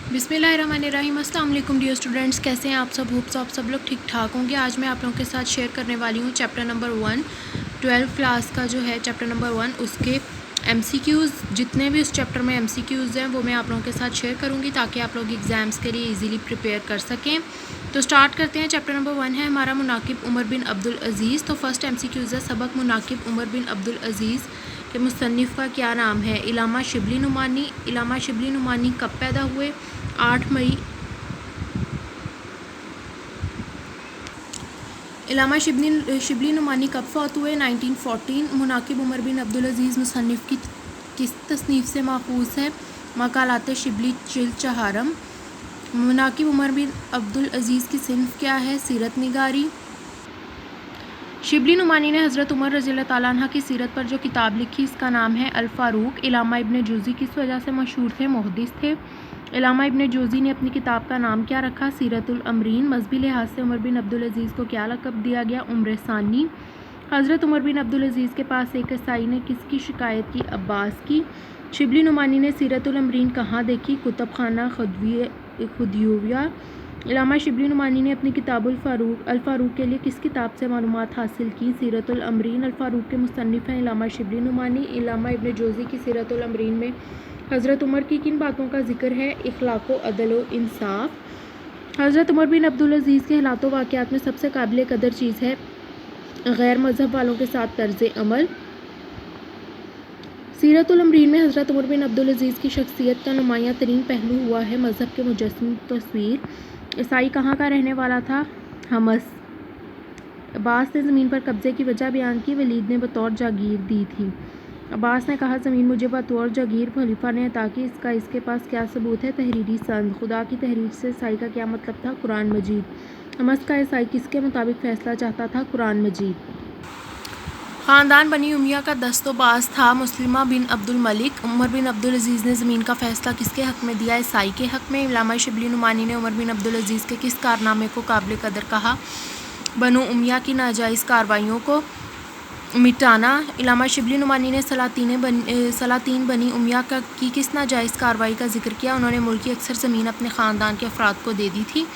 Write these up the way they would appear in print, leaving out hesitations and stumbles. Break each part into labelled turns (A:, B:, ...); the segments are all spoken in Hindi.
A: बिस्मिल्लाहिर्रहमानिर्रहीम। अस्सलाम वालेकुम डियर स्टूडेंट्स, कैसे हैं आप सब? होप्स आप सब लोग ठीक ठाक होंगे। आज मैं आप लोगों के साथ शेयर करने वाली हूँ चैप्टर नंबर 1 12th क्लास का जो है चैप्टर नंबर 1, उसके MCQs। जितने भी उस चैप्टर में MCQs हैं वो मैं आप लोगों के साथ शेयर करूँगी ताकि आप लोग एग्ज़ाम्स के लिए ईज़िली प्रिपेयर कर सकें। तो स्टार्ट करते हैं। चैप्टर नंबर 1 है हमारा मुनाकिब उमर बिन अब्दुल अज़ीज़। तो फर्स्ट MCQs है सबक मुनाकिब उमर बिन अब्दुल अज़ीज़ के मुसन्निफ़ का क्या नाम है? इलामा शिबली नुमानी। इलामा शिबली नुमानी कब पैदा हुए? 8 मई। इलामा शिबली नुमानी कब फौत हुए? 1914। मुनाकिब उमर बिन अब्दुल अज़ीज़ मुसन्निफ़ की किस तसनीफ़ से माखूज़ है? मकालात शिबली चिल चहारम। मुनाकिब उमर बिन अब्दुल अज़ीज़ की सिन्फ़ क्या है? सीरत निगारी। शिबली नुमानी ने हज़रत उमर रज़ियल्लाहु ताला अन्हा की सीरत पर जो किताब लिखी इसका नाम है अल फ़ारूक। इलामा इब्न जूज़ी किस वजह से मशहूर थे? मुहद्दिस थे। इलामा इब्न जूज़ी ने अपनी किताब का नाम क्या रखा? सीरतुल अमरीन। मजहबी लिहाज से उमर बिन अब्दुल अज़ीज़ को क्या लक़ब दिया गया? उम्र सानी। हज़रत उमर बिन अब्दुल अज़ीज़ के पास एक ईसाई ने किसकी शिकायत की? अब्बास की। शिबली नुमानी ने सीरतुल अमरीन कहाँ देखी? कुतुब खाना खुदियोविया। इलामा शिबली नुमानी ने अपनी किताब अल फ़ारूक के लिए किस किताब से मालूमात हासिल की? सीरतुल अमरीन। अल फ़ारूक के मुसन्निफ़ हैं इलामा शिबली नुमानी। इलामा इब्न जौज़ी की सीरतुल अमरीन में हज़रत उमर की किन बातों का जिक्र है? इखलाक़ व अदल व इंसाफ़। हज़रत उमर बिन अब्दुल अज़ीज़ के हालात वाक़यात में सबसे काबिल कदर चीज़ है गैर मज़हब वालों के साथ तर्ज़ अमल। सीरतुल अमरीन में हज़रत उमर बिन अब्दुल अज़ीज़ की शख्सियत का नुमायाँ तरीन पहलू हुआ है मज़हब के मुजस्सम तस्वीर। ईसाई कहाँ का रहने वाला था? हमस। अब्बास ने ज़मीन पर कब्ज़े की वजह बयान की। वलीद ने बतौर जागीर दी थी। अब्बास ने कहा ज़मीन मुझे बतौर जागीर खलीफा ने अता की। इसके पास क्या सबूत है? तहरीरी संद। खुदा की तहरीर से ईसाई का क्या मतलब था? कुरान मजीद। हमस का ईसाई किसके मुताबिक फ़ैसला चाहता था? कुरान मजीद। ख़ानदान बनी उमैया का दस्तोबाज़ था मुस्लिमा बिन अब्दुल मलिक। उमर बिन अब्दुल अज़ीज़ ने ज़मीन का फ़ैसला किसके हक़ में दिया? ईसाई के हक़ में। इलामा शिबली नुमानी ने उमर बिन अब्दुल अज़ीज़ के किस कारनामे को काबिल कदर कहा? बनु उमैया की नाजायज़ कार्रवाइयों को मिटाना। इलामा शिबली नुमानी ने सलातीन बनी उमैया की किस नाजायज़ कार्रवाई का जिक्र किया? उन्होंने मुल्क की अक्सर ज़मीन अपने ख़ानदान के अफराद को दे दी थी।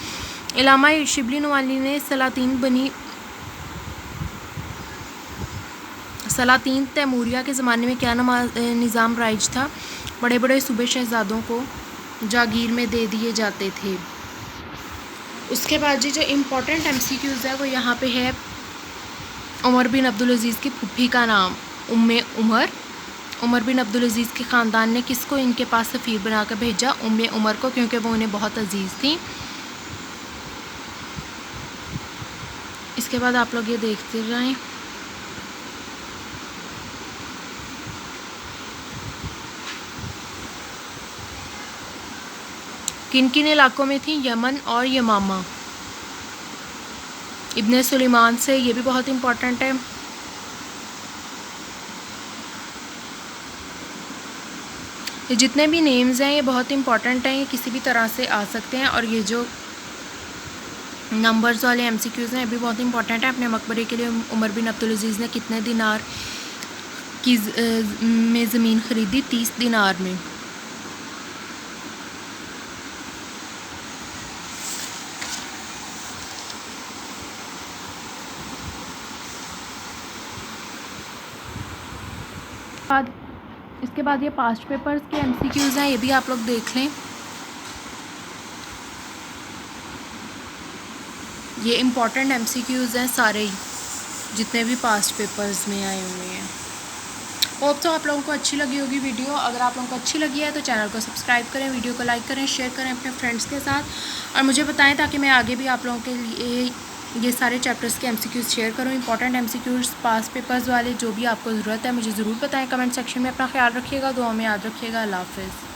A: इलामा शिबली नुमानी ने सलातीन तैमूरिया के ज़माने में क्या निज़ाम राइज था? बड़े बड़े सूबे शहज़ादों को जागीर में दे दिए जाते थे। उसके बाद जी जो इम्पोर्टेंट MCQs है वो यहाँ पे है उमर बिन अब्दुल अज़ीज़ की फूफी का नाम उम्मे उमर। उमर बिन अब्दुल अज़ीज़ के ख़ानदान ने किसको इनके पास सफ़ीर बनाकर भेजा? उम्मे उमर को, क्योंकि वो उन्हें बहुत अजीज़ थी। इसके बाद आप लोग ये देखते रहें। किन किन इलाकों में थी? यमन और यमामा। इब्ने सुलेमान से, ये भी बहुत इम्पोर्टेंट है। ये जितने भी नेम्स हैं ये बहुत इम्पोर्टेंट हैं, ये किसी भी तरह से आ सकते हैं। और ये जो नंबर्स वाले MCQs हैं ये भी बहुत इम्पोर्टेंट है। अपने मकबरे के लिए उमर बिन अब्दुल अज़ीज़ ने कितने दिनार की में ज़मीन ख़रीदी? 30 दिनार में। इसके बाद ये पास्ट पेपर्स के MCQs हैं, ये भी आप लोग देख लें। ये इम्पोर्टेंट MCQs हैं सारे ही, जितने भी पास्ट पेपर्स में आए हुए हैं। होप तो आप लोगों को अच्छी लगी होगी वीडियो। अगर आप लोगों को अच्छी लगी है तो चैनल को सब्सक्राइब करें, वीडियो को लाइक करें, शेयर करें अपने फ्रेंड्स के साथ और मुझे बताएं ताकि मैं आगे भी आप लोगों के लिए ये सारे चैप्टर्स के MCQs शेयर करूं। इंपॉर्टेंट MCQs पास्ट पेपर्स वाले जो भी आपको ज़रूरत है मुझे ज़रूर बताएं कमेंट सेक्शन में। अपना ख्याल रखिएगा, दुआ में याद रखिएगा। अल्लाह हाफ़िज़।